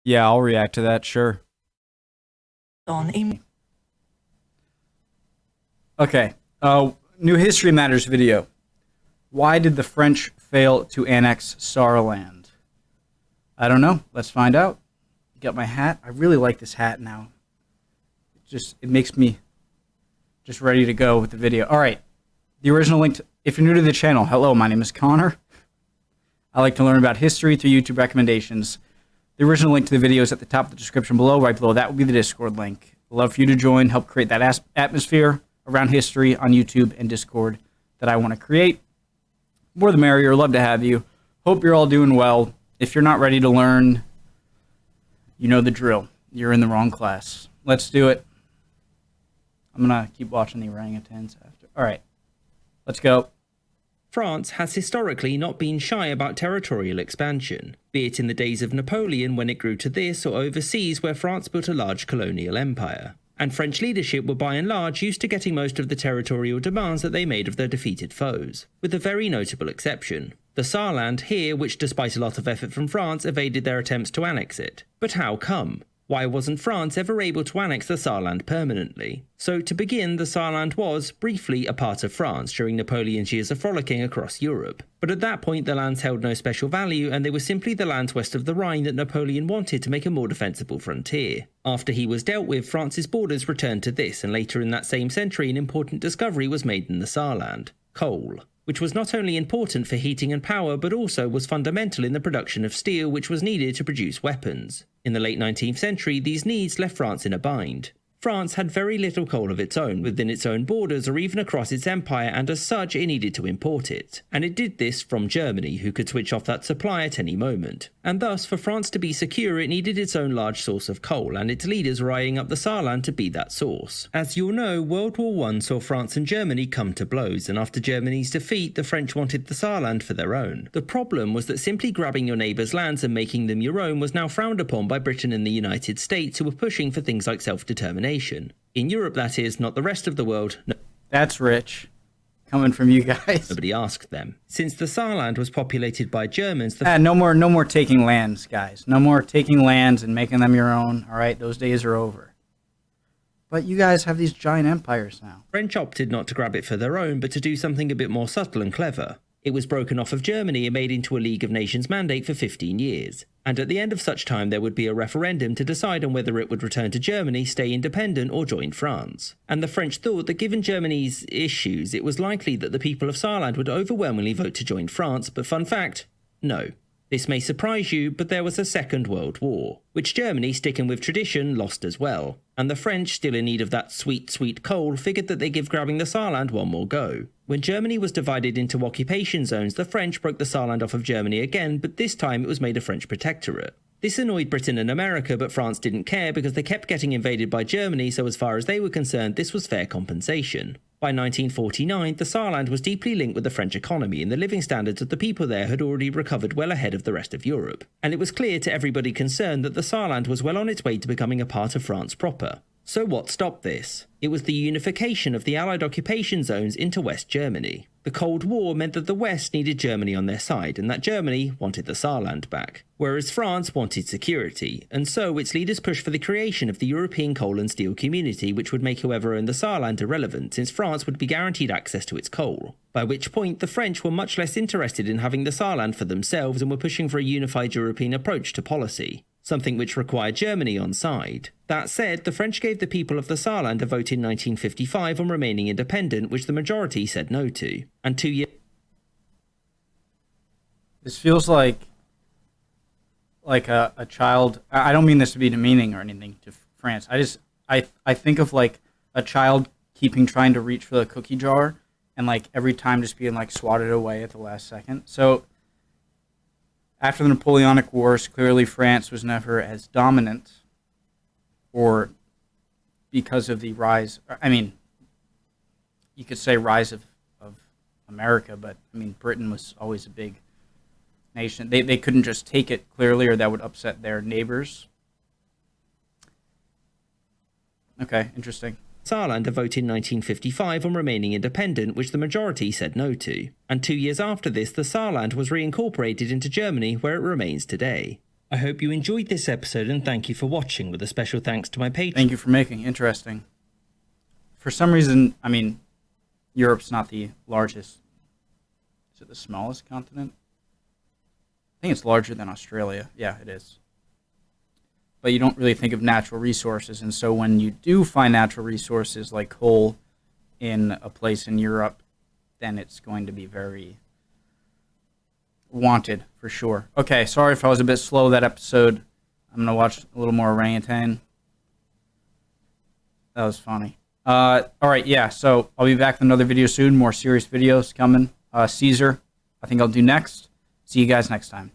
Yeah, I'll react to that, sure. On Okay. New History Matters video. Why did the French fail to annex Saarland? I don't know. Let's find out. Got my hat. I really like this hat now. It makes me just ready to go with the video. All right. The original link if you're new to the channel, hello, my name is Connor. I like to learn about history through YouTube recommendations. The original link to the video is at the top of the description below. Right below that will be the Discord link. I'd love for you to join, help create that atmosphere around history on YouTube and Discord that I want to create. More the merrier. Love to have you. Hope you're all doing well. If you're not ready to learn, you know the drill. You're in the wrong class. Let's do it. I'm going to keep watching the orangutans after. All right. Let's go. France has historically not been shy about territorial expansion, be it in the days of Napoleon when it grew to this, or overseas where France built a large colonial empire. And French leadership were by and large used to getting most of the territorial demands that they made of their defeated foes, with a very notable exception. The Saarland here, which despite a lot of effort from France evaded their attempts to annex it. But how come? Why wasn't France ever able to annex the Saarland permanently? So to begin, the Saarland was, briefly, a part of France during Napoleon's years of frolicking across Europe. But at that point the lands held no special value and they were simply the lands west of the Rhine that Napoleon wanted to make a more defensible frontier. After he was dealt with, France's borders returned to this, and later in that same century an important discovery was made in the Saarland: coal, which was not only important for heating and power but also was fundamental in the production of steel which was needed to produce weapons. In the late 19th century, these needs left France in a bind. France had very little coal of its own within its own borders or even across its empire, and as such it needed to import it. And it did this from Germany, who could switch off that supply at any moment. And thus, for France to be secure, it needed its own large source of coal, and its leaders were eyeing up the Saarland to be that source. As you'll know, World War I saw France and Germany come to blows, and after Germany's defeat, the French wanted the Saarland for their own. The problem was that simply grabbing your neighbour's lands and making them your own was now frowned upon by Britain and the United States, who were pushing for things like self-determination. In Europe, that is, not the rest of the world. No, that's rich. Coming from you guys. Nobody asked them. Since the Saarland was populated by Germans, no more taking lands, guys. No more taking lands and making them your own. All right, those days are over. But you guys have these giant empires now. French opted not to grab it for their own, but to do something a bit more subtle and clever. It was broken off of Germany and made into a League of Nations mandate for 15 years. And at the end of such time there would be a referendum to decide on whether it would return to Germany, stay independent, or join France. And the French thought that given Germany's issues, it was likely that the people of Saarland would overwhelmingly vote to join France, but fun fact, no. This may surprise you, but there was a Second World War, which Germany, sticking with tradition, lost as well. And the French, still in need of that sweet, sweet coal, figured that they'd give grabbing the Saarland one more go. When Germany was divided into occupation zones, the French broke the Saarland off of Germany again, but this time it was made a French protectorate. This annoyed Britain and America, but France didn't care because they kept getting invaded by Germany, so as far as they were concerned, this was fair compensation. By 1949, the Saarland was deeply linked with the French economy, and the living standards of the people there had already recovered well ahead of the rest of Europe. And it was clear to everybody concerned that the Saarland was well on its way to becoming a part of France proper. So what stopped this? It was the unification of the Allied occupation zones into West Germany. The Cold War meant that the West needed Germany on their side, and that Germany wanted the Saarland back, whereas France wanted security, and so its leaders pushed for the creation of the European coal and steel community, which would make whoever owned the Saarland irrelevant, since France would be guaranteed access to its coal. By which point the French were much less interested in having the Saarland for themselves and were pushing for a unified European approach to policy, something which required Germany on side. That said, the French gave the people of the Saarland a vote in 1955 on remaining independent, which the majority said no to. And 2 years... This feels like a child. I don't mean this to be demeaning or anything to France. I think of like a child trying to reach for the cookie jar and like every time just being like swatted away at the last second. So after the Napoleonic Wars, clearly France was never as dominant, or because of the rise, I mean, you could say rise of America, but I mean, Britain was always a big nation. They couldn't just take it, clearly, or that would upset their neighbors. Okay, interesting. Saarland a vote in 1955 on remaining independent, which the majority said no to. And 2 years after this, the Saarland was reincorporated into Germany, where it remains today. I hope you enjoyed this episode and thank you for watching, with a special thanks to my patrons. Thank you for making it interesting. For some reason, I mean, Europe's not the largest. Is it the smallest continent? I think it's larger than Australia. Yeah, it is. But you don't really think of natural resources, and so when you do find natural resources like coal in a place in Europe, then it's going to be very wanted for sure. Okay, sorry if I was a bit slow that episode. I'm going to watch a little more orangutan. That was funny. All right, yeah, so I'll be back with another video soon. More serious videos coming. Caesar, I think I'll do next. See you guys next time.